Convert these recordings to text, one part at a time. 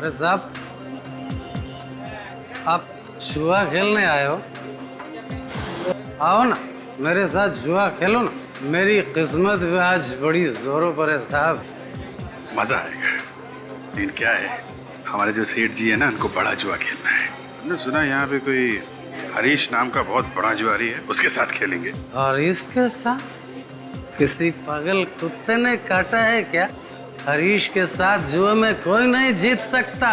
अरे साहब, आप जुआ खेलने आए हो? आओ ना, मेरे साथ जुआ खेलो ना। मेरी किस्मत भी आज बड़ी जोरों पर है साहब। मजा आएगा। लेकिन क्या है, हमारे जो सेठ जी है ना, उनको बड़ा जुआ खेलना है। हमने सुना यहाँ पे कोई हरीश नाम का बहुत बड़ा जुआरी है, उसके साथ खेलेंगे। और इसके साथ किसी पागल कुत्ते ने काटा है क्या? हरीश के साथ जुए में कोई नहीं जीत सकता,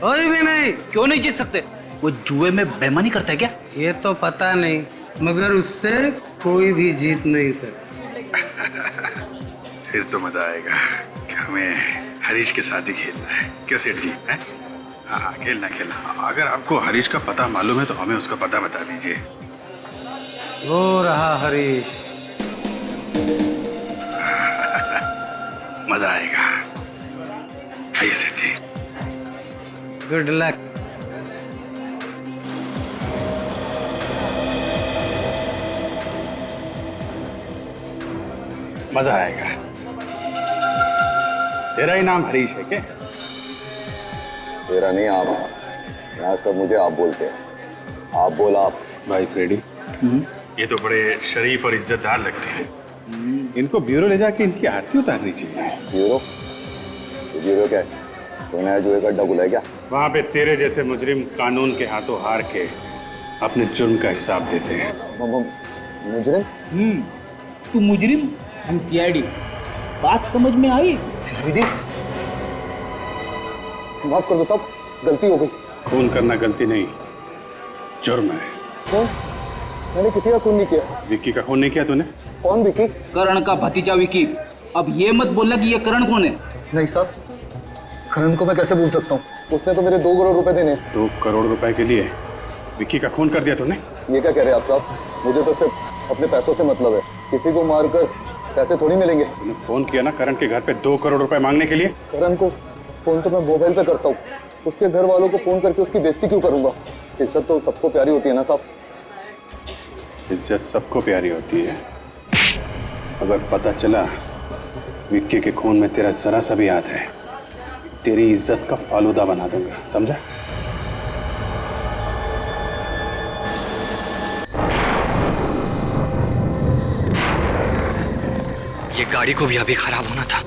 कोई भी नहीं। क्यों नहीं जीत सकते? वो जुए में बेईमानी करता है क्या? ये तो पता नहीं, मगर उससे कोई भी जीत नहीं सकता। फिर तो मजा आएगा कि हमें हरीश के साथ ही खेलना है। क्यों सेठ जी? हैं? हाँ, खेलना खेलना। अगर आपको हरीश का पता मालूम है तो हमें उसका पता बता दीजिए। वो रहा हरीश। मजा आएगा। आइए सेठ जी। Good luck. मजा आएगा। तेरा ही नाम हरीश है क्या? तेरा नहीं आम, यहाँ सब मुझे आप बोलते हैं। आप बोल आप। भाई फ्रेडी, ये तो बड़े शरीफ और इज्जतदार लगते हैं। इनको ब्यूरो ले जाके इनकी आरती उतारनी चाहिए। ब्यूरो? तो ब्यूरो क्या है? तूने आज जुए का अड्डा बुलाया क्या? वहाँ पे तेरे जैसे मुजरिम कानून के हाथों हार के अपने जुर्म का हिसाब देते हैं। मुजरिम? तू मुजरिम, हम सीआईडी। बात समझ में आई? सीआईडी? माफ कर दो साहब, गलती हो गई। खून करना गलती नहीं, जुर्म है। कौन? मैंने किसी का खून नहीं किया। विक्की का खून नहीं किया तूने? कौन विक्की? करण का भतीजा विक्की। अब ये मत बोलना कि ये करण कौन है। नहीं साहब, करण को मैं कैसे भूल सकता हूँ? उसने तो मेरे 2 करोड़ रुपए देने। 2 करोड़ रुपए के लिए विक्की का खून कर दिया तूने? ये क्या कह रहे हैं आप साहब? मुझे तो सिर्फ अपने पैसों से मतलब है। किसी को मारकर पैसे थोड़ी मिलेंगे। तूने फोन किया ना करण के घर पे 2 करोड़ रुपए मांगने के लिए? करण को फोन तो मैं मोबाइल पे करता हूँ, उसके घर वालों को फोन करके उसकी बेइज्जती क्यों करूंगा? इज्जत तो सबको प्यारी होती है ना साहब। इज्जत सबको प्यारी होती है। अगर पता चला विक्की के खून में तेरा जरा सा भी हाथ है, तेरी इज्जत का फालूदा बना दूंगा, समझा? ये गाड़ी को भी अभी खराब होना था।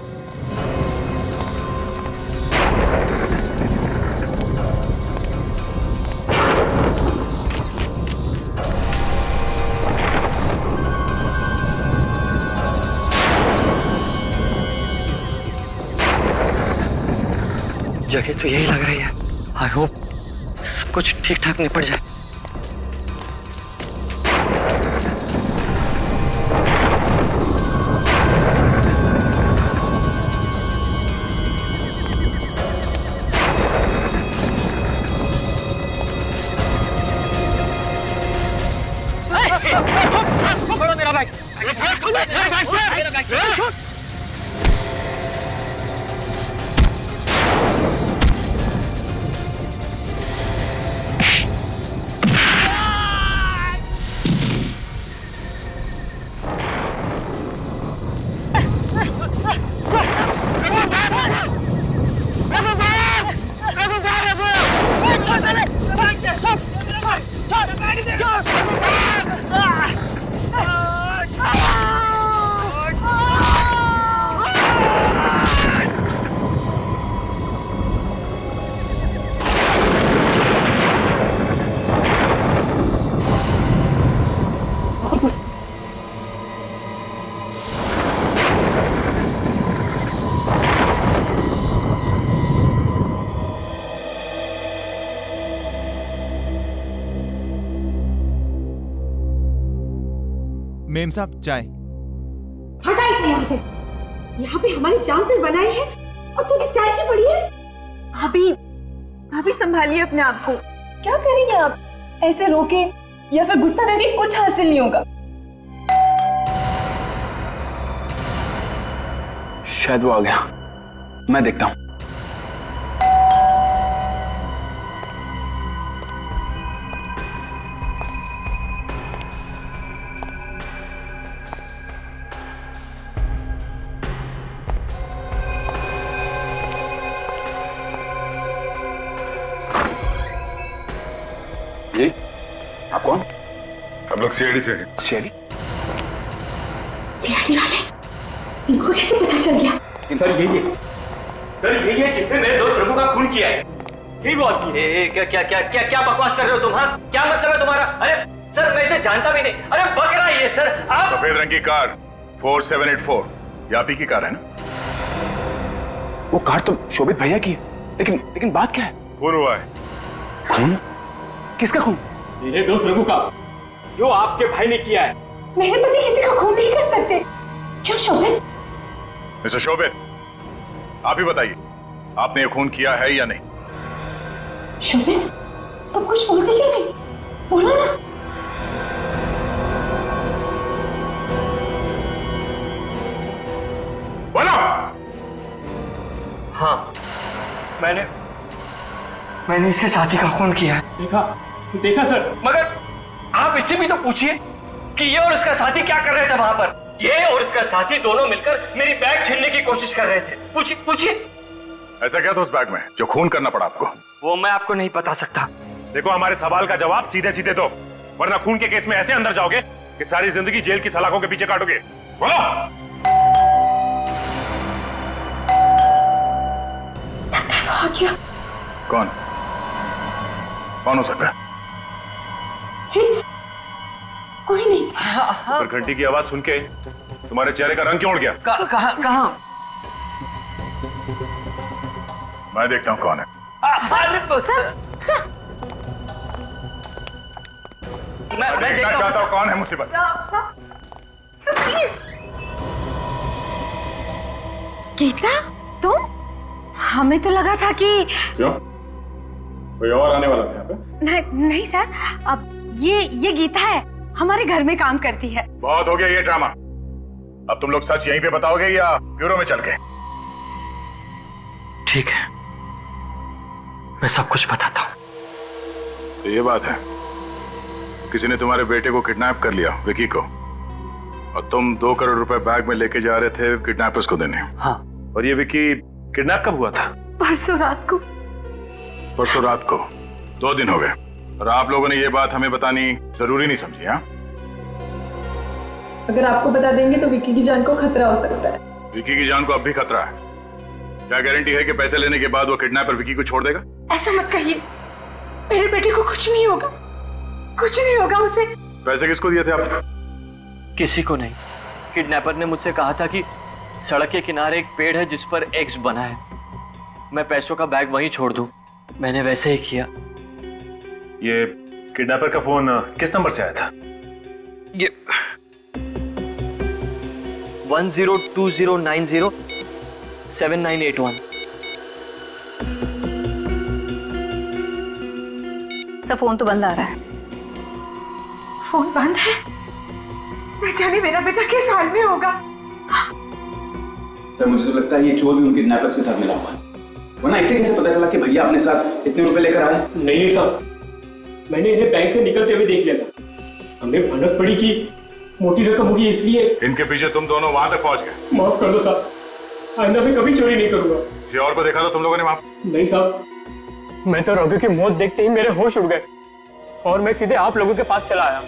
जगह तो यही लग रही है। आई होप सब कुछ ठीक ठाक निपट जाए। छोड़ो मेरा बैग। मेरा बैग छोड़। मेम साहब चाय। हटा इसे यहाँ से। यहाँ पे हमारी जान पे बनाई है और तुझे चाय की पड़ी है। भाभी, भाभी संभालिए अपने आप को। क्या करेंगे आप? ऐसे रोके या फिर गुस्सा करके कुछ हासिल नहीं होगा। शायद वो आ गया, मैं देखता हूँ। लोग सीआईडी से हैं। सीआईडी? सीआईडी वाले इनको कैसे पता चल गया? सर यही है जिसने मेरे दोस्त रघु का खून किया है। यही वो आदमी है। क्या बकवास कर रहे हो तुम? हाँ, क्या मतलब है तुम्हारा? अरे सर, मैं इसे जानता भी नहीं। अरे बकरा ये सर। आप सफेद रंग की कार 4784 यापी की कार है ना? वो कार तो शोभित भैया की है, लेकिन बात क्या है? खून हुआ है। खून? किसका खून? मेरे दोस्त रघु का, जो आपके भाई ने किया है। मेरे पति किसी का खून नहीं कर सकते। क्यों शोभित? मिस्टर शोभित, आप ही बताइए, आपने ये खून किया है या नहीं? शोभित, तुम कुछ बोलते क्यों नहीं? बोलो ना। बोलो। हाँ, मैंने इसके साथी का खून किया है। देखा सर। मगर आप इससे भी तो पूछिए कि ये और इसका साथी क्या कर रहे थे वहां पर। ये और इसका साथी दोनों मिलकर मेरी बैग छीनने की कोशिश कर रहे थे। पूछिए। ऐसा क्या था उस बैग में जो खून करना पड़ा आपको? वो मैं आपको नहीं बता सकता। देखो, हमारे सवाल का जवाब सीधे सीधे दो, वरना खून के केस में ऐसे अंदर जाओगे कि सारी जिंदगी जेल की सलाखों के पीछे काटोगे। बोलो। लगता है वो आ गया। कौन हो सकता है? जी, कोई नहीं। पर घंटी की आवाज सुन के तुम्हारे चेहरे का रंग क्यों उड़ गया? कहाँ? मैं देखता हूँ कौन है। मैं देखना चाहता हूँ कौन है मुसीबत। गीता, तुम? हमें तो लगा था कि क्यों? कोई और आने वाला था यहाँ पे? नहीं सर, अब ये गीता है, हमारे घर में काम करती है। बहुत हो गया ये ड्रामा। अब तुम लोग सच यहीं पे बताओगे या ब्यूरो में चल के? ठीक है, मैं सब कुछ बताता हूँ। तो ये बात है, किसी ने तुम्हारे बेटे को किडनैप कर लिया, विकी को, और तुम 2 करोड़ रुपए बैग में लेके जा रहे थे किडनैपर्स को देने। हाँ। और ये विकी किडनैप कब हुआ था? परसों रात को। परसों रात को? 2 दिन हो गए, और आप लोगों ने ये बात हमें बतानी जरूरी नहीं समझी? हाँ, अगर आपको बता देंगे तो विक्की की जान को खतरा हो सकता है। विकी की जान को अब भी खतरा है। क्या गारंटी है कि पैसे लेने के बाद वो किडनैपर विकी को छोड़ देगा? ऐसा मत कहिए, मेरे बेटे को कुछ नहीं होगा, कुछ नहीं होगा उसे। पैसे किसको दिए थे आप? किसी को नहीं। किडनैपर ने मुझसे कहा था कि सड़क के किनारे एक पेड़ है जिस पर एक्स बना है, मैं पैसों का बैग वहीं छोड़ दूं। मैंने वैसे ही किया। ये किडनैपर का फोन किस नंबर से आया था? ये 1020907981। सर, फोन तो बंद आ रहा है। फोन बंद है? न जाने मेरा बेटा किस हाल में होगा। सर, मुझे तो लगता है ये चोर भी उन किडनैपर्स के साथ मिला हुआ है, वरना इसे कैसे पता चला कि भैया अपने साथ इतने रुपए लेकर आए? नहीं साहब, मैंने इन्हें बैंक से निकलते हुए देख लिया था। हमें भनक पड़ी कि मोटी रकम होगी, इसलिए इनके पीछे तुम दोनों वहां तक पहुंच गए। माफ कर दो साहब, आइंदा से कभी चोरी नहीं करूंगा। किसी और को देखा था तुम लोगों ने वहां? नहीं साहब, मैं तो रघु की मौत देखते ही मेरे होश उड़ गए और मैं सीधे आप लोगों के पास चला आया।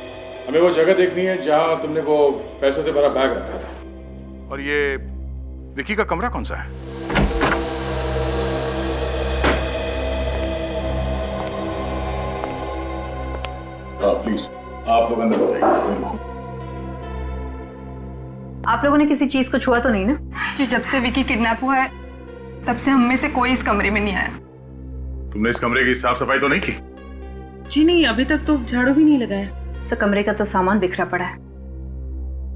हमें वो जगह देखनी है जहां तुमने वो पैसों से भरा बैग रखा था। और ये विकी का कमरा कौन सा है? प्लीज आप लोग अंदर बताइए। आप लोगों ने किसी चीज को छुआ तो नहीं ना? जी, जब से विकी किडनैप हुआ है तब से हम में से कोई इस कमरे में नहीं आया। तुमने इस कमरे की साफ सफाई तो नहीं की? जी नहीं, अभी तक तो झाड़ू भी नहीं लगाया। सर, कमरे का तो सामान बिखरा पड़ा है।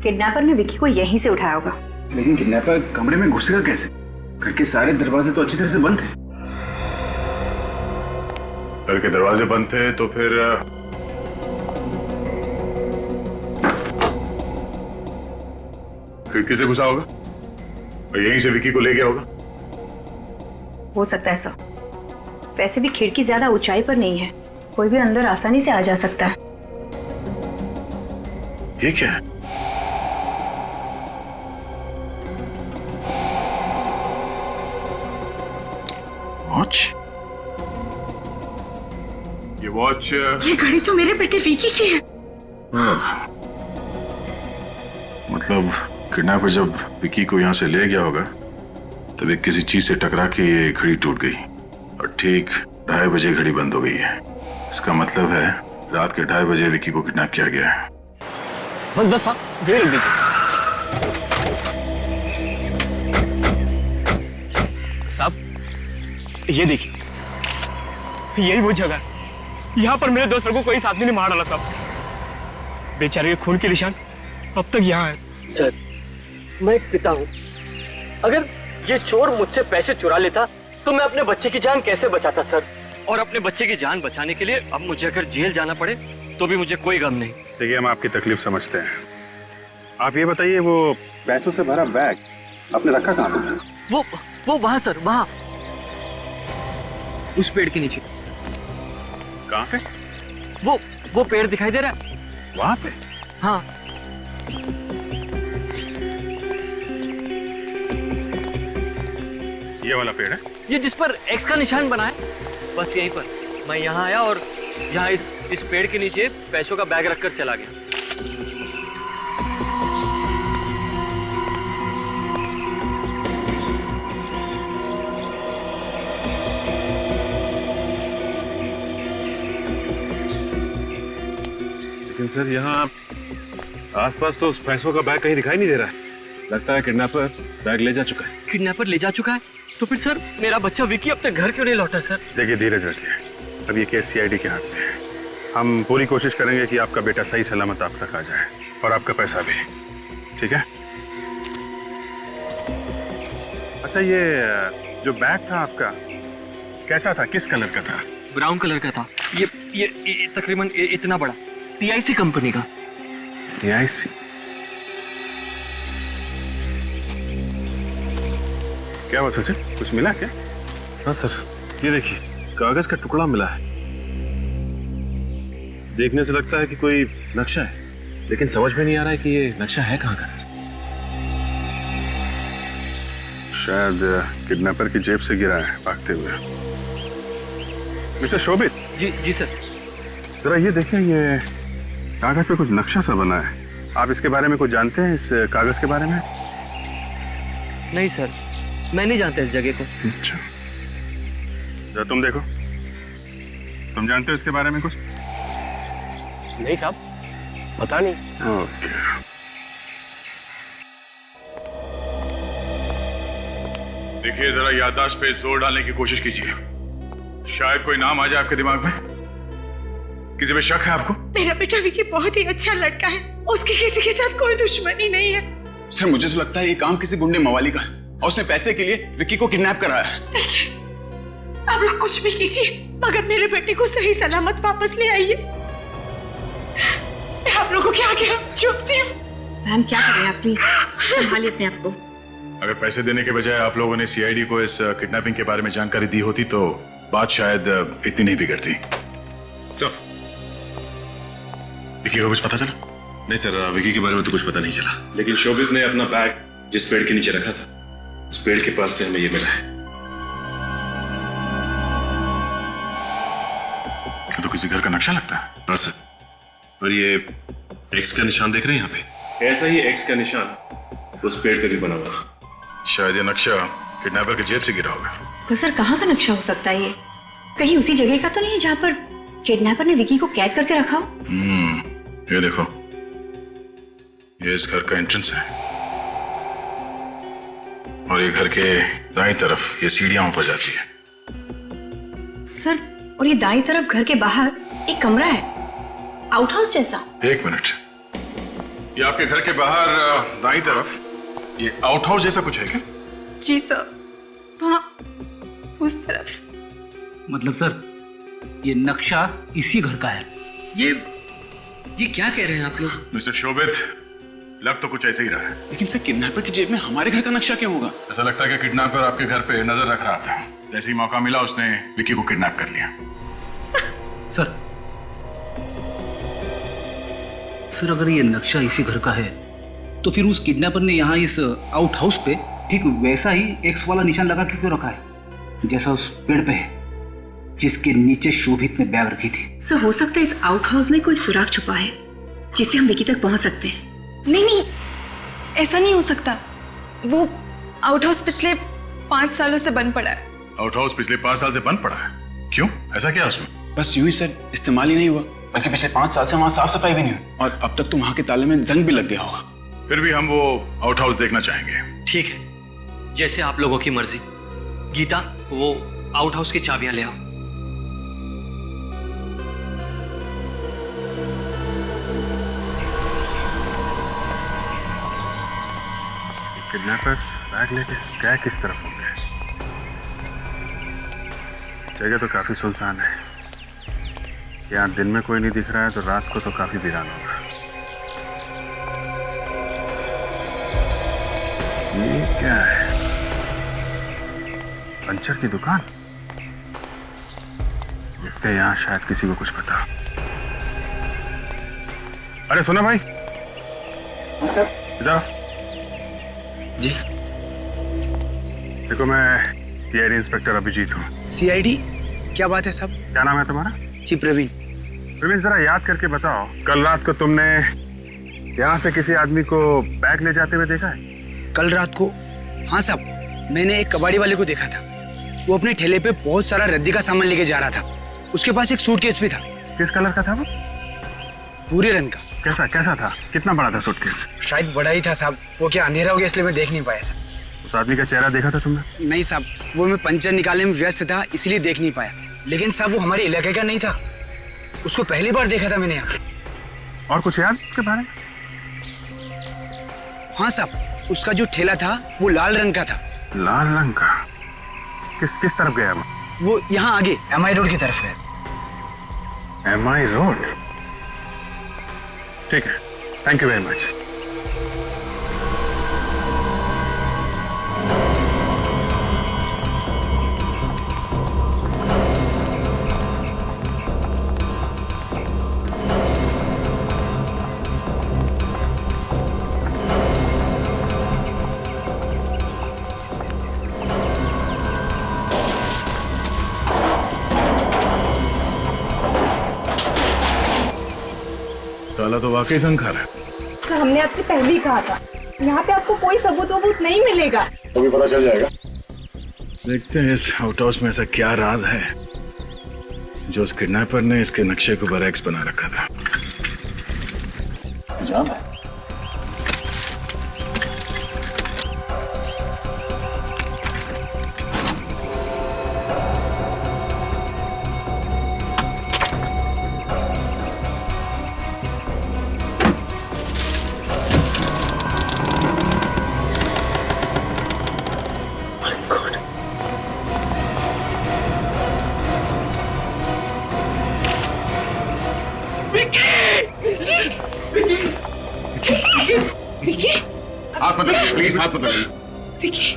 किडनैपर ने विकी को यहीं से उठाया होगा। लेकिन किडनैपर कमरे में घुसेगा कैसे? घर के सारे दरवाजे तो अच्छी तरह से बंद थे। घर के दरवाजे बंद थे तो फिर खिड़की से घुसा होगा और यहीं से विकी को ले गया होगा। हो सकता है सर, वैसे भी खिड़की ज्यादा ऊंचाई पर नहीं है, कोई भी अंदर आसानी से आ जा सकता है। ये क्या है? वॉच? ये वॉच? ये घड़ी तो मेरे बेटे विकी की है। मतलब किडनैपर जब विक्की को यहाँ से ले गया होगा तभी किसी चीज से टकरा के ये घड़ी टूट गई और ठीक 2:30 बजे घड़ी बंद हो गई है। इसका मतलब है रात के 2:30 बजे विक्की को किडनैप किया गया है। बस ये रख दीजिए साहब, ये देखिए, यही वो जगह है। यहाँ पर मेरे दोस्त लोगों को इस आदमी ने मार डाला साहब। बेचारे के खून के निशान अब तक यहाँ है। सर, मैं एक पिता हूँ। अगर ये चोर मुझसे पैसे चुरा लेता तो मैं अपने बच्चे की जान कैसे बचाता सर? और अपने बच्चे की जान बचाने के लिए अब मुझे अगर जेल जाना पड़े तो भी मुझे कोई गम नहीं। देखिए, हम आपकी तकलीफ समझते हैं। आप ये बताइए, वो पैसों से भरा बैग आपने रखा कहाँ पे? वो वहां सर, वहां उस पेड़ के नीचे। कहाँ पे? वो पेड़ दिखाई दे रहा है वहां पे? हाँ। ये वाला पेड़ है? ये जिस पर एक्स का निशान बना है, बस यहीं पर। मैं यहाँ आया और यहाँ इस पेड़ के नीचे पैसों का बैग रखकर चला गया। लेकिन सर, यहाँ आसपास तो उस पैसों का बैग कहीं दिखाई नहीं दे रहा है। लगता है किडनैपर बैग ले जा चुका है। किडनैपर ले जा चुका है? तो फिर सर मेरा बच्चा विकी अब तक घर क्यों नहीं लौटा सर? देखिए, धीरज रखिए। अब ये केस सीआईडी के हाथ में है। हम पूरी कोशिश करेंगे कि आपका बेटा सही सलामत आप तक आ जाए और आपका पैसा भी। ठीक है? अच्छा, ये जो बैग था आपका कैसा था? किस कलर का था? ब्राउन कलर का था। ये तकरीबन इतना बड़ा, TIC कंपनी का। TIC? क्या बात सचिन, कुछ मिला क्या? हाँ सर, ये देखिए, कागज का टुकड़ा मिला है। देखने से लगता है कि कोई नक्शा है, लेकिन समझ में नहीं आ रहा है कि ये नक्शा है कहाँ का सर। शायद किडनैपर की जेब से गिरा है भागते हुए। मिस्टर शोभित। जी सर। जरा ये देखिए, ये कागज पे कुछ नक्शा सा बना है। आप इसके बारे में कुछ जानते हैं, इस कागज के बारे में? नहीं सर, मैं नहीं जानता इस जगह को। अच्छा, जरा तुम देखो, तुम जानते हो इसके बारे में कुछ? नहीं साहब, पता नहीं। ओके। देखिए, जरा याददाश्त पे जोर डालने की कोशिश कीजिए। शायद कोई नाम आ जाए आपके दिमाग में। किसी पे शक है आपको? मेरा बेटा विकी बहुत ही अच्छा लड़का है, उसकी किसी के साथ कोई दुश्मनी नहीं है। सर, मुझे तो लगता है ये काम किसी गुंडे मवाली का है और उसने पैसे के लिए विक्की को किडनैप कराया है। देखिए, आप लोग कुछ भी कीजिए मगर मेरे बेटे को सही सलामत वापस ले आइए। मैं आप लोगों के आगे झुकती हूँ। मैम, क्या कर रहे हैं आप? प्लीज संभालिए अपने आप को। अगर पैसे देने के बजाय आप लोगों ने सीआईडी को इस किडनैपिंग के बारे में जानकारी दी होती तो बात शायद इतनी नहीं बिगड़ती। सर, विक्की को कुछ पता चला? नहीं सर, विक्की के बारे में तो कुछ पता नहीं चला, लेकिन शोभित ने अपना बैग जिस पेड़ के नीचे रखा था, उस पेड़ के पास से हमें ये मिला है। क्या तो किसी घर का नक्शा लगता है? हाँ सर, और ये एक्स का निशान देख रहे हैं यहाँ पे? ऐसा ही एक्स का निशान उस पेड़ पे भी बना हुआ है। शायद ये नक्शा किडनैपर की जेब से गिरा होगा। तो सर, कहाँ का नक्शा हो सकता है ये? कहीं उसी जगह का तो नहीं जहाँ पर किडनैपर ने विकी को कैद करके रखा हो? ये देखो, ये इस घर का एंट्रेंस है और ये घर के दाईं तरफ ये सीढ़ियां ऊपर जाती है। सर, और ये दाईं तरफ घर के बाहर एक कमरा है, आउट हाउस जैसा। एक मिनट, ये आपके घर के बाहर दाईं तरफ ये आउट हाउस जैसा कुछ है क्या? जी सर, वहाँ उस तरफ। मतलब सर, ये नक्शा इसी घर का है। ये क्या कह रहे हैं आप लोग? मिस्टर शोभित, लग तो कुछ ऐसे ही रहा है। लेकिन सर, किडनैपर की जेब में हमारे घर का नक्शा क्यों होगा? ऐसा लगता है कि किडनैपर आपके घर पे नजर रख रहा था। जैसे ही मौका मिला उसने विक्की को किडनैप कर लिया। सर, अगर ये नक्शा इसी घर का है तो फिर उस किडनैपर ने यहाँ इस आउट हाउस पे ठीक वैसा ही एक्स वाला निशान लगा के क्यों रखा है जैसा उस पेड़ पे है जिसके नीचे शोभित ने बैग रखी थी? सर, हो सकता है इस आउट हाउस में कोई सुराग छुपा है जिससे हम विकी तक पहुंच सकते हैं। नहीं नहीं, ऐसा नहीं हो सकता। वो आउट हाउस पिछले 5 सालों से बंद पड़ा है। आउट हाउस पिछले 5 साल से बंद पड़ा है? क्यों, ऐसा क्या उसमें? बस यूं ही सर, इस्तेमाल ही नहीं हुआ, बल्कि पिछले 5 साल से वहाँ साफ सफाई भी नहीं हुई, और अब तक तो वहाँ के ताले में जंग भी लग गया होगा। फिर भी हम वो आउट हाउस देखना चाहेंगे। ठीक है, जैसे आप लोगों की मर्जी। गीता, वो आउट हाउस की चाबियां ले आओ। किडनैपर्स बैग लेके क्या किस तरफ होंगे? जगह तो काफी सुनसान है। यहाँ दिन में कोई नहीं दिख रहा है तो रात को तो काफी वीरान होगा। ये क्या है? पंचर की दुकान? इसके यहाँ शायद किसी को कुछ पता। अरे सुनो भाई। सर। इधर जी। देखो, मैं सीआईडी इंस्पेक्टर अभिजीत हूँ। सीआईडी? क्या बात है साहब? क्या नाम है तुम्हारा? जी प्रवीण। प्रवीण, जरा याद करके बताओ, कल रात को तुमने यहाँ से किसी आदमी को बैग ले जाते हुए देखा है? कल रात को? हाँ साहब, मैंने एक कबाड़ी वाले को देखा था। वो अपने ठेले पे बहुत सारा रद्दी का सामान लेके जा रहा था। उसके पास एक सूटकेस भी था। किस कलर का था वो? भूरे रंग का। कैसा था? कितना बड़ा था सूटकेस? शायद बड़ा ही था साहब, वो क्या अंधेरा हो गया इसलिए मैं देख नहीं पाया साहब। उस आदमी का चेहरा देखा था तुमने? नहीं साहब, वो मैं पंचर निकालने में व्यस्त था इसलिए देख नहीं पाया। लेकिन साहब वो हमारे इलाके का नहीं था, उसको पहली बार देखा था मैंने यहाँ पे। और कुछ याद उसके बारे में? हाँ साहब, उसका जो ठेला था वो लाल रंग का था। लाल रंग का? किस तरफ गया वो यहाँ आगे MI रोड की तरफ गया। MI road? ठीक है, थैंक यू वेरी मच। ताला तो वाकई संखार है। सर, हमने आपसे पहले ही कहा था, यहाँ पे आपको कोई सबूत वबूत नहीं मिलेगा। तो भी पता चल जाएगा। देखते हैं इस आउट हाउस में ऐसा क्या राज है जो उस किडनैपर ने इसके नक्शे को बरैक्स बना रखा था। जान हाथ मत लगाइए प्लीज, हाथ मत लगाइए। विकी,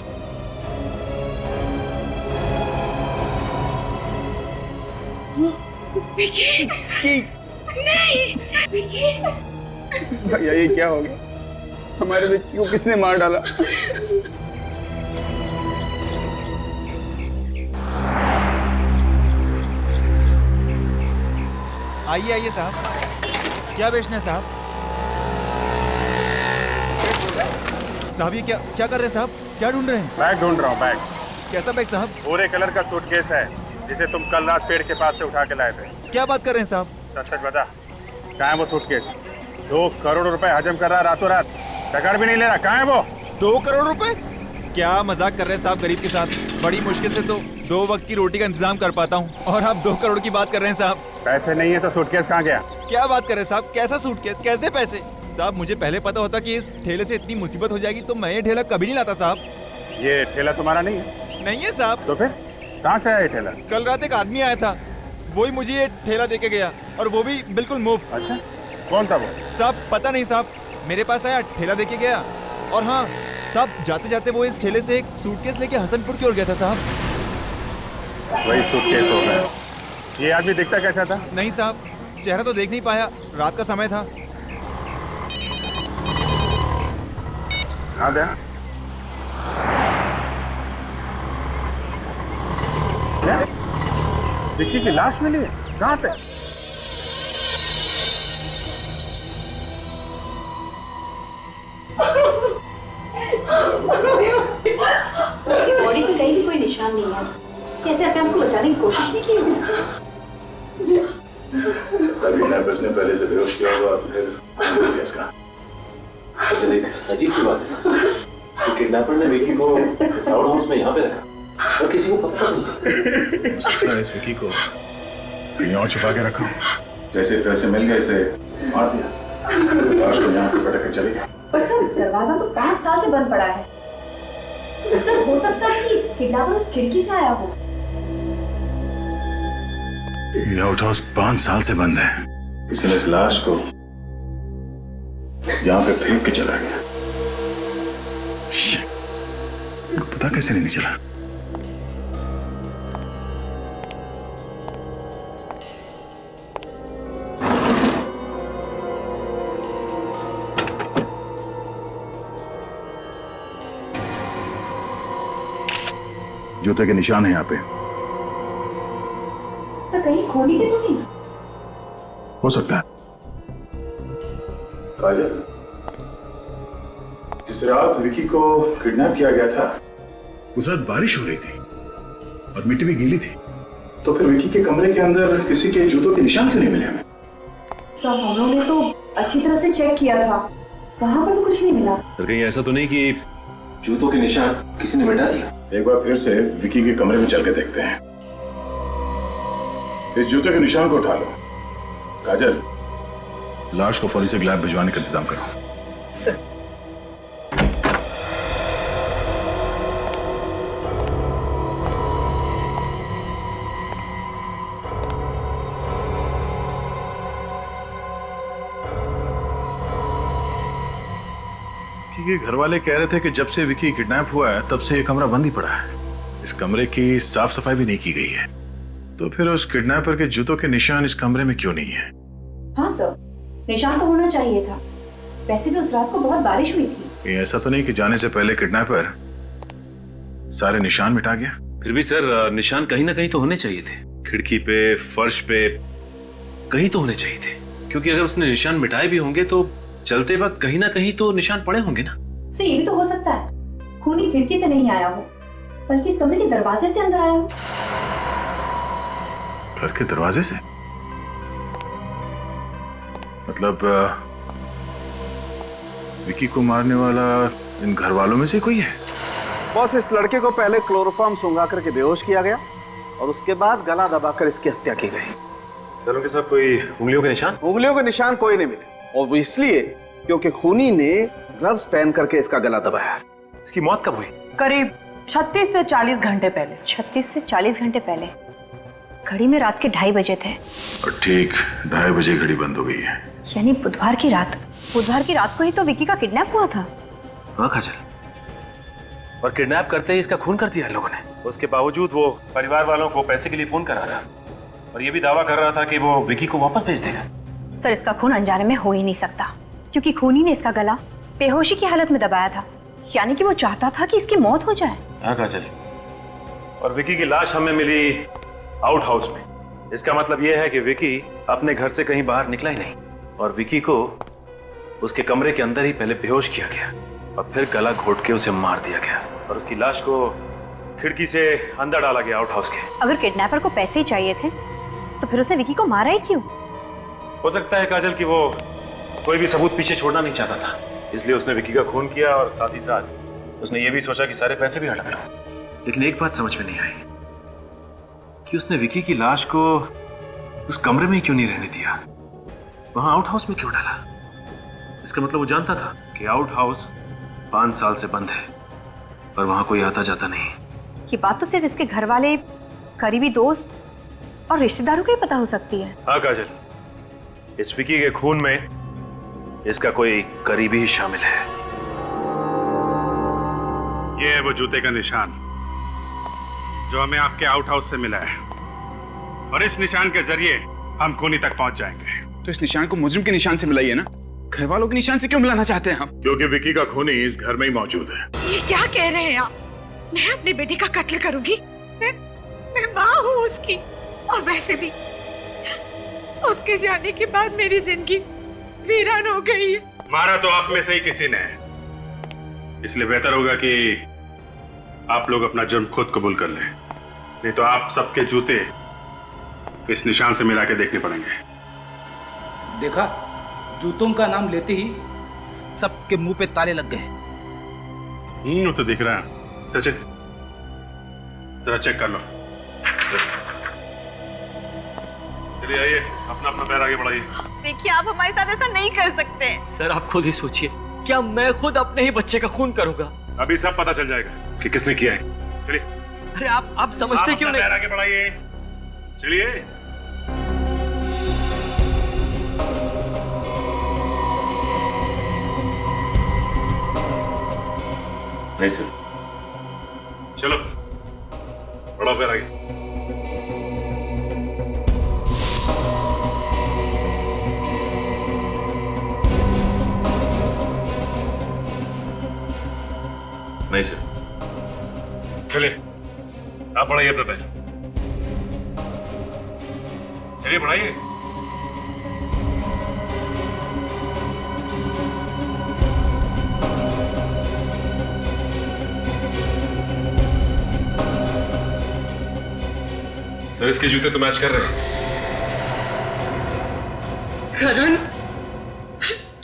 विकी, नहीं, विकी। भैया ये क्या हो गया? हमारे विक्की को किसने मार डाला? आइए आइए साहब, क्या बेचना है साहब? साहब ये क्या कर रहे हैं साहब? क्या ढूंढ रहे हैं? बैग ढूंढ रहा हूँ। बैग? कैसा बैग साहब? भूरे कलर का सूटकेस है जिसे तुम कल रात पेड़ के पास से उठा के लाए थे। क्या बात कर रहे हैं साहब? सच बता, कहाँ है वो सूटकेस? 2 करोड़ रुपए हजम कर रहा है रातों रात, टकर भी नहीं ले रहा। कहाँ है वो? 2 करोड़ रुपए? क्या मजाक कर रहे हैं साहब गरीब के साथ? बड़ी मुश्किल से तो 2 वक्त की रोटी का इंतजाम कर पाता हूँ और आप 2 करोड़ की बात कर रहे हैं साहब। पैसे नहीं है तो सूटकेस कहाँ गया? क्या बात कर रहे हैं साहब? कैसा सूटकेस, कैसे पैसे? साहब मुझे पहले पता होता कि इस ठेले से इतनी मुसीबत हो जाएगी तो मैं ये ठेला कभी नहीं लाता साहब। ये ठेला तुम्हारा नहीं है? नहीं है साहब। तो फिर कहाँ से आया ये ठेला? कल रात एक आदमी आया था, वही मुझे ये ठेला देके गया और वो भी बिल्कुल मुफ्त। अच्छा, कौन था वो? साहब पता नहीं साहब, मेरे पास आया, ठेला देके गया और हाँ साहब जाते जाते वो इस ठेले से एक सूटकेस लेके हसनपुर की ओर गया था साहब। वही सूटकेस हो गया। ये आदमी दिखता कैसा था? नहीं साहब, चेहरा तो देख नहीं पाया, रात का समय था। हाँ दे। क्या? विक्की की लाश मिली है? कहाँ पे? उसकी बॉडी पे कहीं भी कोई निशान नहीं है। कैसे अपने आप को बचाने की कोशिश नहीं की? किडनैपर्स ने पहले से बेहोश किया होगा, फिर इसका एक अजीब सी बात है कि किडनैपर ने विकी को इस आउट हाउस में यहाँ पे रखा और किसी को पता नहीं चला। हो सकता है इस विकी को कहीं और छुपा के रखा। जैसे पैसे मिल गए इसे मार दिया, लाश को यहाँ पे पटक के चले गए। पर सर दरवाजा तो 5 साल से बंद पड़ा है। सर हो सकता है कि किडनैपर उस खिड़की से आया हो। ये आउट हाउस 5 साल से बंद है। किसी ने इस लाश को यहाँ पे फेंक के चला गया। पता कैसे नहीं चला? जूते के निशान है यहाँ पे। तो कहीं खोली के तो नहीं? हो सकता है। काजल, जिस रात विकी को किडनैप किया गया था उस रात बारिश हो रही थी और मिट्टी भी गीली थी, तो फिर विकी के कमरे के अंदर किसी के जूतों के निशान क्यों नहीं मिले हमें? तो हम लोगों ने तो अच्छी तरह से चेक किया था, वहां पर तो कुछ नहीं मिला। सर कहीं ऐसा तो नहीं कि जूतों के निशान किसी ने मिटा दिया? एक बार फिर से विकी के कमरे में चल के देखते हैं। इस जूते के निशान को उठा लो। काजल, लाश को फॉरेंसिक लैब भिजवाने का इंतजाम करो। सर। कि घर वाले कह रहे थे कि जब से विकी किडनैप हुआ है तब से ये कमरा बंद ही पड़ा है। इस कमरे की साफ सफाई भी नहीं की गई है, तो फिर उस किडनैपर के जूतों के निशान इस कमरे में क्यों नहीं है? हाँ सर, निशान तो होना चाहिए था। वैसे भी उस रात को बहुत बारिश हुई थी। ये ऐसा तो नहीं कि जाने से पहले किडनैपर सारे निशान मिटा गया? फिर भी सर निशान कहीं ना कहीं तो होने चाहिए थे। खिड़की पे, फर्श पे, कहीं तो होने चाहिए थे। क्योंकि अगर उसने निशान मिटाए भी होंगे तो चलते वक्त कहीं ना कहीं तो निशान पड़े होंगे ना। सर ये भी तो हो सकता है खूनी खिड़की से नहीं आया हो, बल्कि इस कमरे के दरवाजे से अंदर आया हो। घर के दरवाजे से? मतलब विकी को मारने वाला इन घर वालों में से कोई है? बॉस, इस लड़के को पहले क्लोरोफॉर्म सुंघा करके बेहोश किया गया और उसके बाद गला दबाकर इसकी हत्या की गई। सर उनके साथ कोई उंगलियों के निशान? उंगलियों के निशान कोई नहीं मिले, और वो इसलिए क्योंकि खूनी ने ग्लव्स पहन करके इसका गला दबाया। इसकी मौत कब हुई? करीब 36 से 40 घंटे पहले। 36 से 40 घंटे पहले? घड़ी में रात के 2:30 बजे थे। और ठीक 2:30 बजे घड़ी बंद हो गई है। यानी बुधवार की रात। बुधवार की रात को ही तो विकी का किडनैप हुआ था। हाँ काजल, और किडनैप करते ही इसका खून कर दिया इन लोगों ने। उसके बावजूद वो परिवार वालों को पैसे के लिए फोन करा रहा और ये भी दावा कर रहा था कि वो विकी को वापस भेज देगा। सर इसका खून अनजाने में हो ही नहीं सकता, क्योंकि खूनी ने इसका गला बेहोशी की हालत में दबाया था। यानी कि वो चाहता था कि इसकी मौत हो जाए। हाँ काजल, और विकी की लाश हमें मिली आउट हाउस में। इसका मतलब ये है कि विकी अपने घर से कहीं बाहर निकला ही नहीं और विकी को उसके कमरे के अंदर ही पहले बेहोश किया गया और फिर गला घोट के उसे मार दिया गया और उसकी लाश को खिड़की से अंदर डाला गया आउट हाउस के। अगर किडनैपर को पैसे ही चाहिए थे तो फिर उसने विकी को मारा ही क्यों? हो सकता है काजल कि वो कोई भी सबूत पीछे छोड़ना नहीं चाहता था, इसलिए उसने विकी का खून किया और साथ ही साथ उसने ये भी सोचा कि सारे पैसे भी हड़प लूं। लेकिन एक बात समझ में नहीं आई कि उसने विकी की लाश को उस कमरे में ही क्यों नहीं रहने दिया, वहां आउट हाउस में क्यों डाला? इसका मतलब वो जानता था कि आउट हाउस 5 साल से बंद है और वहां कोई आता जाता नहीं। ये बात तो सिर्फ इसके घर वाले, करीबी दोस्त और रिश्तेदारों को ही पता हो सकती है। हाँ काजल, इस विकी के खून में इसका कोई करीबी ही शामिल है। ये है वो जूते का निशान जो हमें आपके आउट हाउस से मिला है, और इस निशान के जरिए हम खूनी तक पहुंच जाएंगे। तो इस निशान को मुजरिम के निशान से मिलाइए ना, घर वालों के निशान से क्यों मिलाना चाहते हैं हम? क्योंकि विकी का खूनी इस घर में ही मौजूद है। ये क्या कह रहे हैं आप? मैं अपनी बेटी का कत्ल करूंगी? मैं माँ हूँ उसकी, और वैसे भी उसके जाने के बाद मेरी जिंदगी वीरान हो गई है। मारा तो आप में से ही किसी ने, इसलिए बेहतर होगा कि आप लोग अपना जुर्म खुद कबूल कर लें, नहीं तो आप सबके जूते इस निशान से मिला के देखने पड़ेंगे। देखा, जूतों का नाम लेते ही सबके मुंह पे ताले लग गए। वो तो दिख रहा है। सचिन, जरा चेक कर लो। चलिए आइए, अपना अपना पैर आगे बढ़ाइए। देखिए, आप हमारे साथ ऐसा नहीं कर सकते। सर आप खुद ही सोचिए, क्या मैं खुद अपने ही बच्चे का खून करूंगा? अभी सब पता चल जाएगा कि किसने किया है। चलिए। अरे आप समझते क्यों नहीं? पैर आगे बढ़ाइए। चलिए। नहीं सर। चलो, बढ़ाओ पैर आगे। नहीं सर। चलिए, आप बढ़ाइए अपना पैर। चलिए बढ़ाइए। सर इसके जूते तो मैच कर रहे हैं। करण,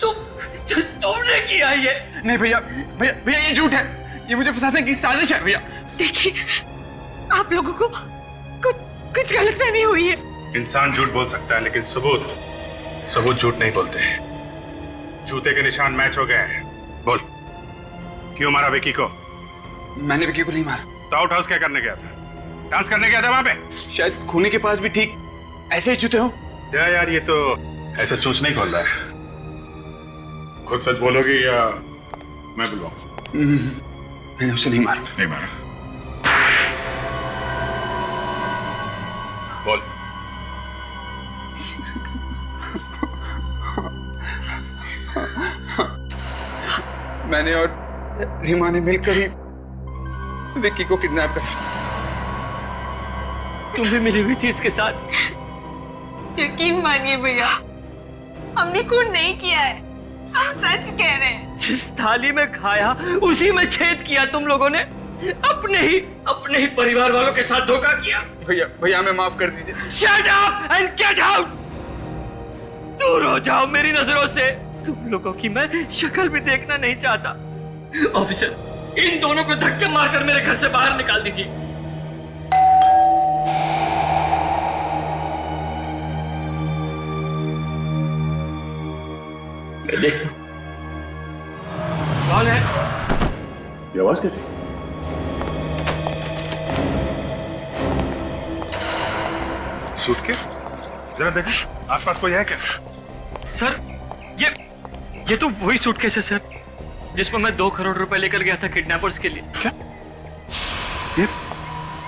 तुमने किया ये? नहीं भैया, भैया भैया ये झूठ है, ये मुझे फंसाने की साजिश है भैया। देखिए, आप लोगों को कुछ गलतफहमी हुई है। इंसान झूठ बोल सकता है, लेकिन सबूत झूठ नहीं बोलते हैं। जूते के निशान मैच हो गए हैं। बोल, क्यों मारा विकी को? मैंने विकी को नहीं मारा। तो आउट हाउस क्या करने गया था? डांस करने गया था वहां पे? शायद खूनी के पास भी ठीक ऐसे ही जूते हो। यार ये तो ऐसा चूच नहीं खोल रहा है। खुद सच बोलोगे या मैं बुलवाऊं? मैंने उसे नहीं मारा। नहीं मारा? बोल। मैंने और रीमा ने मिलकर ही विक्की को किडनैप करा। तुम भी मिली हुई थी इसके साथ? यकीन मानिए भैया, हमने खून नहीं किया है, हम सच कह रहे हैं। जिस थाली में खाया उसी में छेद किया तुम लोगों ने। अपने ही परिवार वालों के साथ धोखा किया। भैया हमें माफ कर दीजिए। Shut up and get out! दूर हो जाओ मेरी नजरों से। तुम लोगों की मैं शक्ल भी देखना नहीं चाहता। ऑफिसर, इन दोनों को धक्के मारकर मेरे घर से बाहर निकाल दीजिए। मैं देखता हूं कौन है। ये आवाज कैसी? सूटकेस? जरा देखो आसपास कोई है क्या? सर ये तो वही सूटकेस है सर, जिसमें मैं 2 करोड़ रुपए लेकर गया था किडनैपर्स के लिए। क्या? ये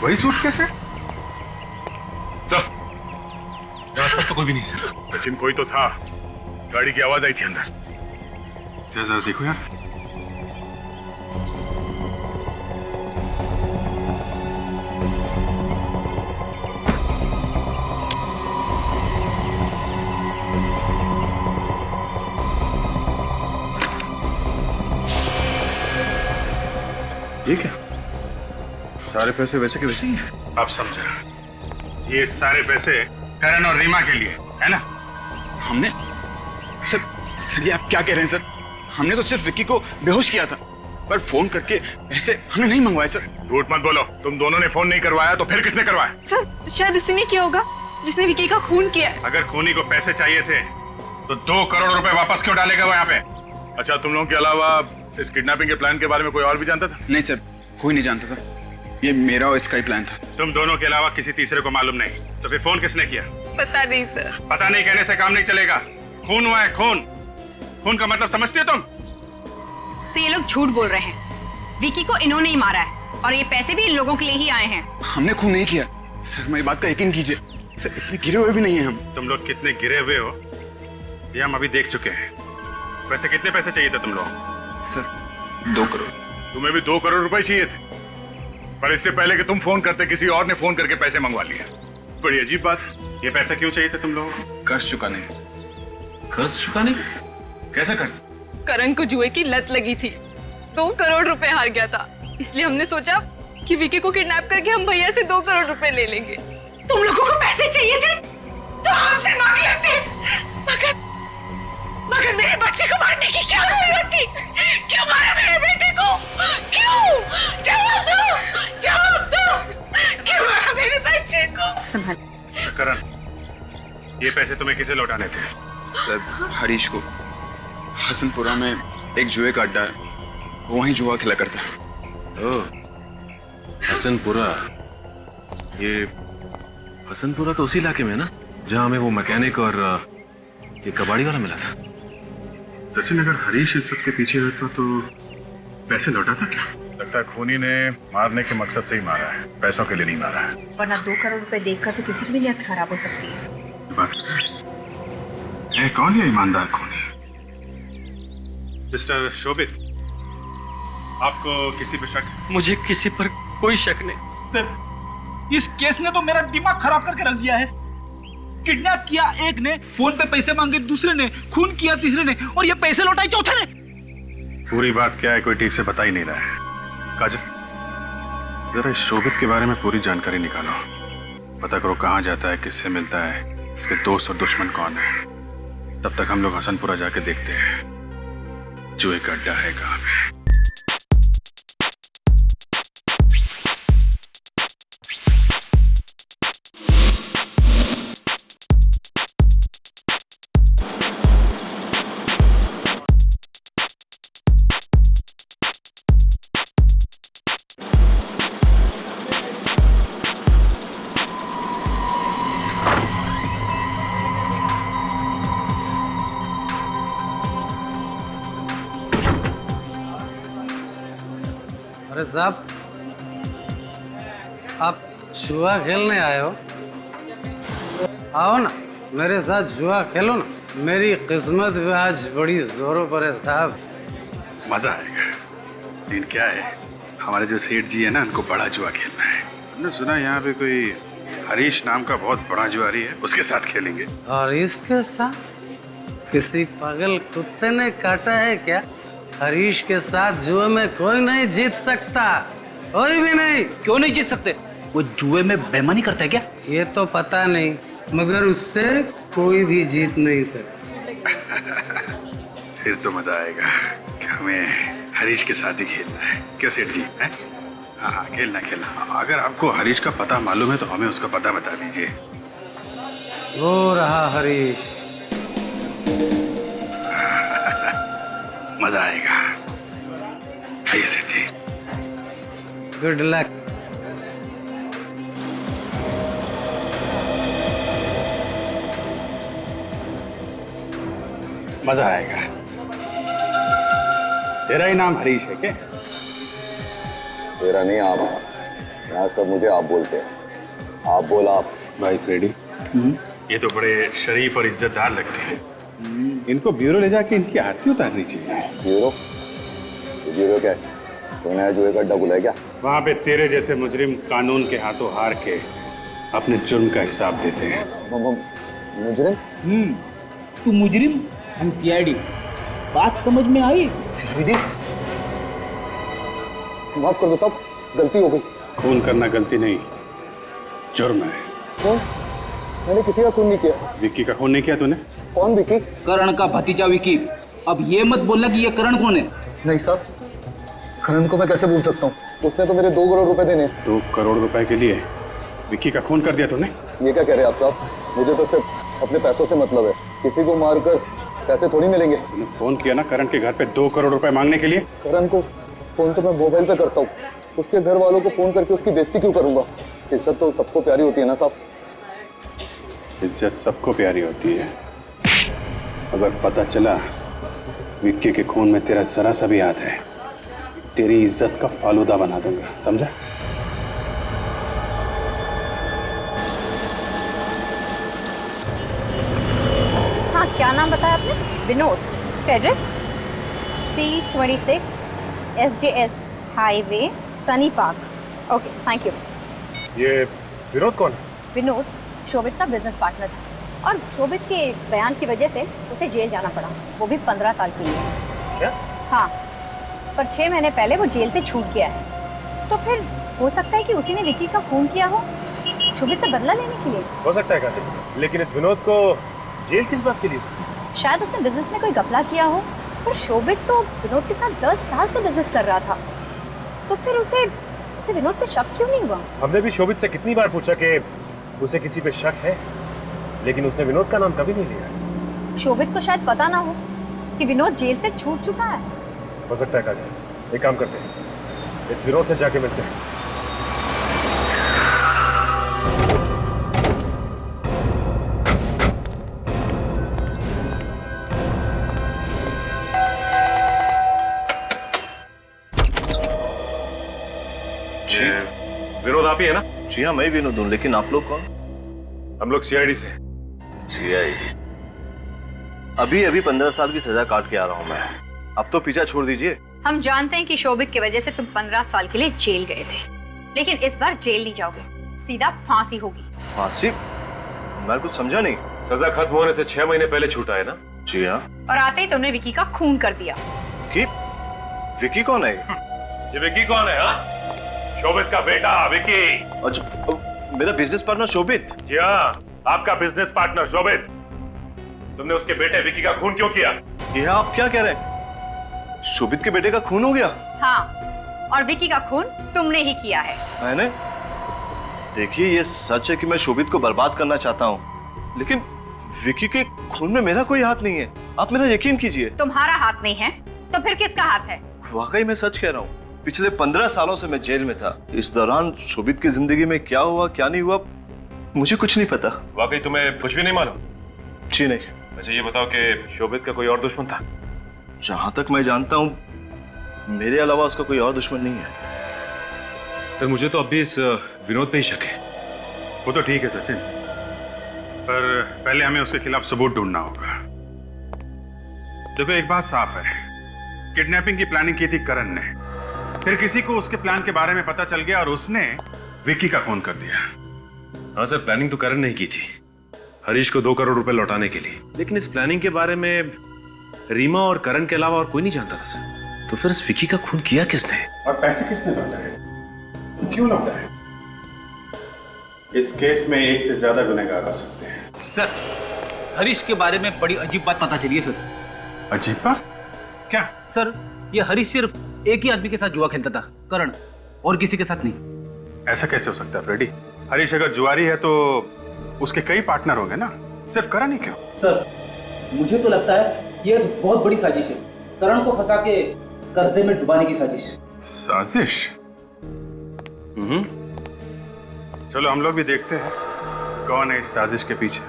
वही सूटकेस है? चल, आसपास तो कोई भी नहीं सर। सचिन कोई तो था, गाड़ी की आवाज आई थी अंदर। जरा देखो यार। ये क्या? सारे पैसे वैसे के वैसे ही हैं। अब समझा, ये सारे पैसे करण और रीमा के लिए है ना? हमने सर ये आप क्या कह रहे हैं सर? हमने तो सिर्फ विक्की को बेहोश किया था, पर फोन करके पैसे हमने नहीं मंगवाए सर। झूठ मत बोलो, तुम दोनों ने फोन नहीं करवाया तो फिर किसने करवाया? सर शायद उसी ने किया होगा जिसने विकी का खून किया। अगर खूनी को पैसे चाहिए थे तो 2 करोड़ रुपए वापस क्यों डालेगा वो यहाँ पे? अच्छा, तुम लोगों के अलावा इस किडनैपिंग के प्लान के बारे में कोई और भी जानता था? नहीं सर, कोई नहीं जानता था। ये मेरा और इसका ही प्लान था। तुम दोनों के अलावा किसी तीसरे को मालूम नहीं? तो फिर फोन किसने किया? पता नहीं सर। पता नहीं कहने से काम नहीं चलेगा। खून हुआ है, खून। खून का मतलब समझती हो तुम? से ये लोग झूठ बोल रहे हैं। विकी को इन्होंने ही मारा है और ये पैसे भी इन लोगों के लिए ही आए हैं। हमने खून नहीं किया सर, मेरी बात का यकीन कीजिए सर, इतने गिरे हुए भी नहीं हैं हम। तुम लोग कितने गिरे हुए हो ये हम अभी देख चुके हैं। वैसे कितने पैसे चाहिए थे तुम लोग? सर 2 करोड़। तुम्हें भी 2 करोड़ रुपए चाहिए थे, पर इससे पहले कि तुम फोन करते किसी और ने फोन करके पैसे मंगवा लिए। बड़ी अजीब बात। ये पैसे क्यों चाहिए थे तुम लोगों को? कर्ज चुकाने। कर्ज चुकाने? कैसा कर्ज? करण को जुए की लत लगी थी, 2 करोड़ रुपए हार गया था, इसलिए हमने सोचा कि विकी को किडनैप करके हम भैया से 2 करोड़ रुपए ले लेंगे। तुम लोगों को पैसे चाहिए थे तो हमसे मांग लेते, मगर मेरे बच्चे को मारने की क्या जरूरत थी? क्यों मारा मेरे बेटे को? क्यों? जवाब दो, जवाब दो। क्यों मारा मेरे बच्चे को? संभाल। करण, ये पैसे तुम्हें किसे लौटाने थे? सर, हरीश को। हसनपुरा में एक जुए का अड्डा है, वहीं जुआ खेला करता है। ओह, हसनपुरा। ये हसनपुरा तो उसी इलाके में है ना जहां हमें वो मैकेनिक और ये कबाड़ी वाला मिला था। सचिन, अगर हरीश इस सब के पीछे रहता तो पैसे लौटाता क्या? लगता है खूनी ने मारने के मकसद से ही मारा है, पैसों के लिए नहीं मारा है। वरना 2 करोड़ रुपए देखकर तो किसी की भी नीयत खराब हो सकती है। बात है, कौन है ईमानदार खूनी? मिस्टर शोभित, आपको किसी पर शक? मुझे किसी पर कोई शक नहीं। सर, इस केस ने तो मेरा दिमाग खराब करके रख दिया है। किडनैप किया एक ने, फोन पे पैसे मांगे दूसरे ने, खून किया तीसरे ने, और ये पैसे लौटाए चौथे ने। पूरी बात क्या है कोई ठीक से बता ही नहीं रहा है। काजल, जरा इस शोभित के बारे में पूरी जानकारी निकालो। पता करो कहाँ जाता है, किससे मिलता है, इसके दोस्त और दुश्मन कौन है। तब तक हम लोग हसनपुरा जाके देखते हैं जुए का अड्डा है कहाँ पे। अरे साहब, आप जुआ खेलने आए हो? आओ ना, मेरे साथ जुआ खेलो ना। मेरी किस्मत भी आज बड़ी जोरों पर है साहब। मजा आएगा। लेकिन क्या है, हमारे जो सेठ जी है ना, उनको बड़ा जुआ खेलना है। हमने सुना यहाँ पे कोई हरीश नाम का बहुत बड़ा जुआरी है, उसके साथ खेलेंगे। और इसके साथ किसी पागल कुत्ते ने काटा है क्या? हरीश के साथ जुए में कोई नहीं जीत सकता, कोई भी नहीं। क्यों नहीं जीत सकते? वो जुए में बेईमानी करता है क्या? ये तो पता नहीं, मगर उससे कोई भी जीत नहीं सकता। फिर तो मजा आएगा कि हमें हरीश के साथ ही खेलना है। क्यों सेठ जी? हैं? हाँ हाँ, खेलना खेलना। अगर आपको हरीश का पता मालूम है तो हमें उसका पता बता दीजिए। वो रहा हरीश। मजा आएगा। आइए सेठ जी। Good luck. मजा आएगा। तेरा ही नाम हरीश है क्या? तेरा नहीं आप, यहाँ सब मुझे आप बोलते हैं। आप बोल आप। भाई फ्रेडी, ये तो बड़े शरीफ और इज्जतदार लगते हैं। इनको ब्यूरो ले जाके इनकी आरती उतारनी चाहिए। ब्यूरो? ब्यूरो क्या है? तूने आज जुए का अड्डा बुलाया क्या? वहाँ पे तेरे जैसे मुजरिम कानून के हाथों हार के अपने जुर्म का हिसाब देते हैं। मुजरिम? तू मुजरिम, हम सीआईडी। बात समझ में आई? सीआईडी? माफ कर दो साहब, गलती हो गई। खून करना गलती नहीं, जुर्म है। कौन? मैंने किसी का खून नहीं किया। विक्की का खून नहीं किया तूने? कौन विक्की? करण का भतीजा विक्की। अब ये मत बोलना कि ये करण कौन है। नहीं साहब, करण को मैं कैसे भूल सकता हूँ? उसने तो मेरे 2 करोड़ रुपए देने। 2 करोड़ रुपए के लिए विक्की का खून कर दिया तूने? ये क्या कह रहे हैं आप साहब? मुझे तो सिर्फ अपने पैसों से मतलब है। किसी को मारकर पैसे थोड़ी मिलेंगे। तूने फोन किया ना करण के घर पे 2 करोड़ रुपए मांगने के लिए? करण को फोन तो मैं मोबाइल पे करता हूँ, उसके घर वालों को फोन करके उसकी बेइज्जती क्यों करूंगा? इज्जत तो सबको प्यारी होती है ना साहब। इज्जत सबको प्यारी होती है। अगर पता चला विक्की के खून में तेरा जरा सा भी हाथ है, तेरी इज्जत का फालूदा बना दूंगा, समझा? हाँ, क्या नाम बताया आपने? विनोद। इसका address C26 SJS highway, Sunny park. Okay, thank you. ये विनोद कौन है? विनोद शोभित का बिजनेस पार्टनर था और शोभित के बयान की वजह से उसे जेल जाना पड़ा, वो भी 15 साल के लिए। क्या? हाँ, पर 6 महीने पहले वो जेल से छूट गया है। तो फिर हो सकता है कि उसी ने विक्की का खून किया हो, शोभित से बदला लेने के लिए। हो सकता है काजल, लेकिन इस विनोद को जेल किस बात के लिए? शायद उसने बिजनेस में कोई घपला किया हो, पर शोभित तो विनोद के साथ 10 साल से बिजनेस कर रहा था। तो फिर उसे विनोद पे शक क्यों नहीं हुआ? हमने भी शोभित से कितनी बार पूछा कि उसे किसी पे शक है, लेकिन उसने विनोद का नाम कभी नहीं लिया। शोभित को शायद पता ना हो कि विनोद जेल से छूट चुका है। हो सकता है काजल, एक काम करते हैं, इस विनोद से जाके मिलते हैं। विनोद आप ही है ना? जी हाँ, मैं विनोद हूँ, लेकिन आप लोग कौन? हम लोग सीआईडी से। सीआईडी? अभी 15 साल की सजा काट के आ रहा हूँ मैं, अब तो पीछा छोड़ दीजिए। हम जानते हैं कि शोभित की वजह से तुम 15 साल के लिए जेल गए थे, लेकिन इस बार जेल नहीं जाओगे, सीधा फांसी होगी। फांसी? मैं कुछ समझा नहीं। सजा खत्म होने से 6 महीने पहले छूटा है ना? जी हाँ। और आते ही तुमने विक्की का खून कर दिया। कि विक्की कौन है? ये विक्की कौन है? हाँ, शोभित का बेटा विक्की। अच्छा, मेरा बिजनेस पार्टनर शोभित? जी हाँ, आपका बिजनेस पार्टनर शोभित। तुमने उसके बेटे विक्की का खून क्यों किया? ये आप क्या कह रहे हैं? शोभित के बेटे का खून हो गया? हाँ, और विक्की का खून तुमने ही किया है। मैंने? देखिए, ये सच है कि मैं शोभित को बर्बाद करना चाहता हूँ, लेकिन विक्की के खून में मेरा कोई हाथ नहीं है, आप मेरा यकीन कीजिए। तुम्हारा हाथ नहीं है तो फिर किसका हाथ है? वाकई मैं सच कह रहा हूँ, पिछले 15 सालों से मैं जेल में था। इस दौरान शोभित की जिंदगी में क्या हुआ क्या नहीं हुआ मुझे कुछ नहीं पता। वाकई तुम्हें कुछ भी नहीं मालूम? जी नहीं। अच्छा ये बताओ कि शोभित का कोई और दुश्मन था? जहां तक मैं जानता हूँ मेरे अलावा उसका कोई और दुश्मन नहीं है। सर मुझे तो अब भी इस विनोद पे ही शक है। वो तो ठीक है सचिन, पर पहले हमें उसके खिलाफ सबूत ढूंढना होगा। देखो एक बात साफ है, किडनैपिंग की प्लानिंग की थी करण ने, फिर किसी को उसके प्लान के बारे में पता चल गया और उसने विक्की का खून कर दिया। हाँ सर, प्लानिंग तो करण ने की थी हरीश को 2 करोड़ रुपए लौटाने के लिए, लेकिन इस प्लानिंग के बारे में रीमा और करण के अलावा और कोई नहीं जानता था सर। तो फिर इस विक्की का खून किया किसने? और पैसे किसने लौटाए? क्यों लौटाए? इस केस में एक से ज्यादा गुनहगार हो सकते हैं। सर, हरीश के बारे में बड़ी अजीब बात पता चली है सर। अजीब बात? क्या? सर, ये हरीश सिर्फ एक ही आदमी के साथ जुआ खेलता था, करण, और किसी के साथ नहीं। ऐसा कैसे हो सकता है फ्रेडी? हरीश अगर जुआरी है तो उसके कई पार्टनर होंगे ना, सिर्फ करण ही क्यों? सर, मुझे तो लगता है ये बहुत बड़ी साजिश है, करण को फंसा के कर्जे में डुबाने की साजिश। साजिश? चलो हम लोग भी देखते हैं कौन है इस साजिश के पीछे।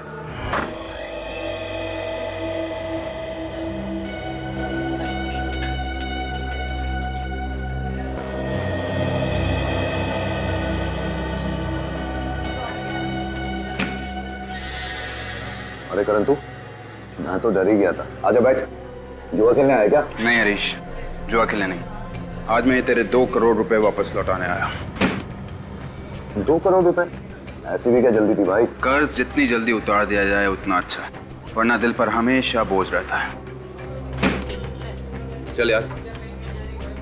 अरे करण, तू? मैं तो डर ही गया था। आजा बैठ। जुआ खेलने आया क्या? नहीं हरीश, जुआ खेलने नहीं, आज मैं तेरे 2 करोड़ रुपए वापस लौटाने आया। 2 करोड़ रुपए? ऐसी भी क्या जल्दी थी भाई? कर्ज जितनी जल्दी उतार दिया जाए उतना अच्छा है, वरना दिल पर हमेशा बोझ रहता है। चल यार,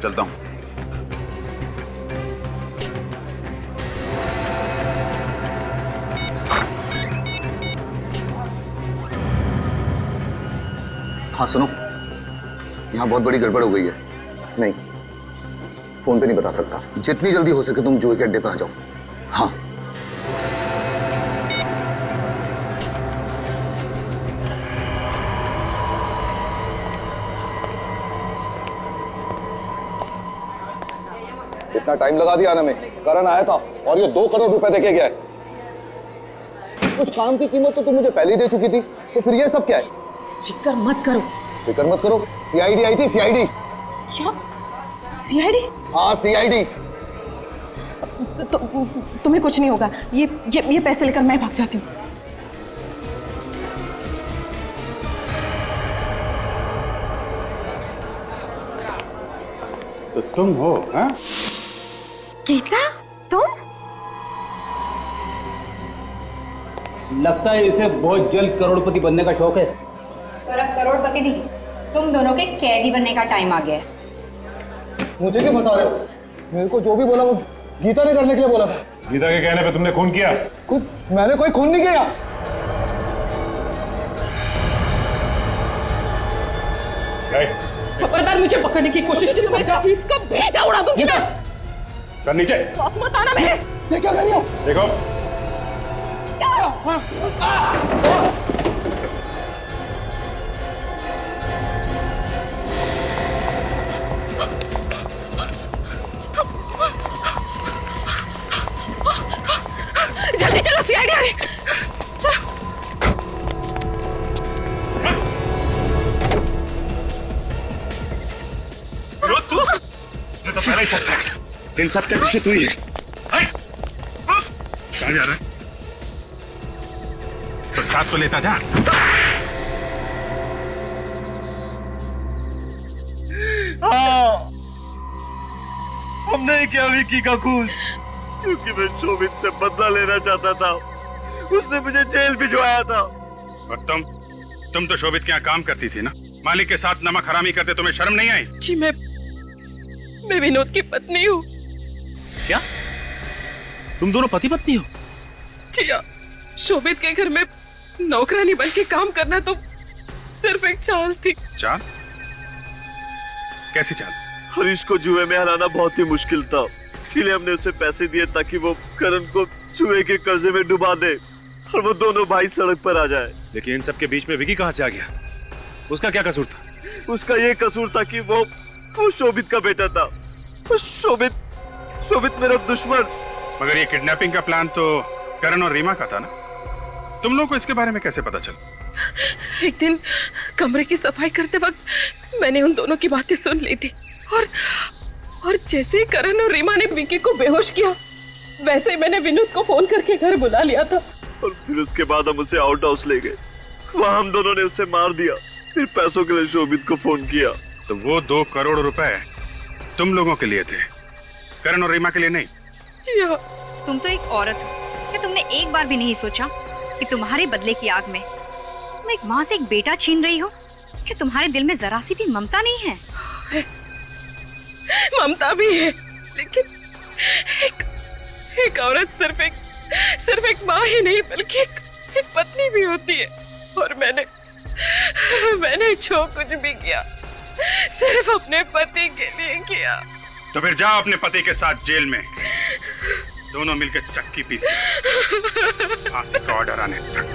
चलता हूँ। हाँ सुनो, यहाँ बहुत बड़ी गड़बड़ हो गई है। नहीं, फोन पे नहीं बता सकता। जितनी जल्दी हो सके तुम जुए के अड्डे पे आ जाओ। हाँ। इतना टाइम लगा दिया आने में। करण आया था और ये 2 करोड़ रुपए देके गया है। उस काम की कीमत तो तुम मुझे पहले ही दे चुकी थी, तो फिर ये सब क्या है? फिक्र मत करो। फिक्र मत करो? सीआईडी आई थी, सीआईडी। क्या? सीआईडी? हाँ सीआईडी। तो तुम्हें कुछ नहीं होगा, ये पैसे लेकर मैं भाग जाती हूँ। तो तुम हो? हाँ? गीता, तुम? लगता है इसे बहुत जल्द करोड़पति बनने का शौक है। पर अब करोड़पति नहीं, तुम दोनों के कैदी बनने का टाइम आ गया है। मुझे क्यों फंसा रहे हो? मेरे को जो भी बोला वो गीता ने करने के लिए बोला था। गीता के कहने पे तुमने खून किया? मैंने कोई खून नहीं किया। खबरदार मुझे पकड़ने की कोशिश की तो मैं इसका भेजा उड़ा दूंगी मैं। कर नीचे। मत आना मेरे। ये क्या कर रही हो? देखो जल्दी चलो सीआईडी आ रही। चलो तू तो पहले ही सकता है। इन सब के पीछे तू ही है। कहाँ जा रहा है? तो साथ तो लेता जा। हाँ, हमने किया विक्की का खून क्योंकि मैं शोभित से बदला लेना चाहता था। उसने मुझे जेल भिजवाया था। और तुम तो शोभित के यहाँ काम करती थी ना? मालिक के साथ नमक हरामी करते तुम्हें शर्म नहीं आई? जी मैं विनोद की पत्नी हूँ। क्या तुम दोनों पति पत्नी हो? जी हाँ, शोभित के घर में नौकरानी बन के काम करना तो सिर्फ एक चाल थी। चाल? कैसी चाल? हरीश को जुए में हराना बहुत ही मुश्किल था, इसीलिए हमने उसे पैसे दिए ताकि वो करण को जुए के कर्जे में डुबा दे और वो दोनों भाई सड़क पर आ जाए। लेकिन इन सब के बीच में विकी कहाँ से आ गया? उसका क्या कसूर था? उसका ये कसूर था कि वो शोभित का बेटा था। शोभित मेरा दुश्मन। मगर ये किडनैपिंग का प्लान तो करण और रीमा का था ना? तुम लोगों को इसके बारे में कैसे पता चला? एक दिन कमरे की सफाई करते वक्त मैंने उन दोनों की बातें सुन ली थी और जैसे ही करण और रीमा ने विकी को बेहोश किया वैसे ही मैंने विनोद को फोन करके घर बुला लिया था। और फिर उसके बाद हम उसे आउट हाउस ले गए। वहाँ हम दोनों ने उसे मार दिया। फिर पैसों के लिए शोभित को फोन किया। तो वो 2 करोड़ रुपए तुम लोगों के लिए थे, करण और रीमा के लिए नहीं? जी हाँ। तुम तो एक औरत हो, क्या तुमने एक बार भी नहीं सोचा कि तुम्हारे बदले की आग में तुम एक माँ से एक बेटा छीन रही हो? क्या तुम्हारे दिल में जरा सी भी ममता नहीं है? ममता भी है, लेकिन एक औरत सिर्फ एक माँ ही नहीं बल्कि एक पत्नी भी होती है। और मैंने जो कुछ भी किया सिर्फ अपने पति के लिए किया। तो फिर जाओ अपने पति के साथ जेल में, दोनों मिलकर चक्की पीसे फांसी का ऑर्डर आने तक।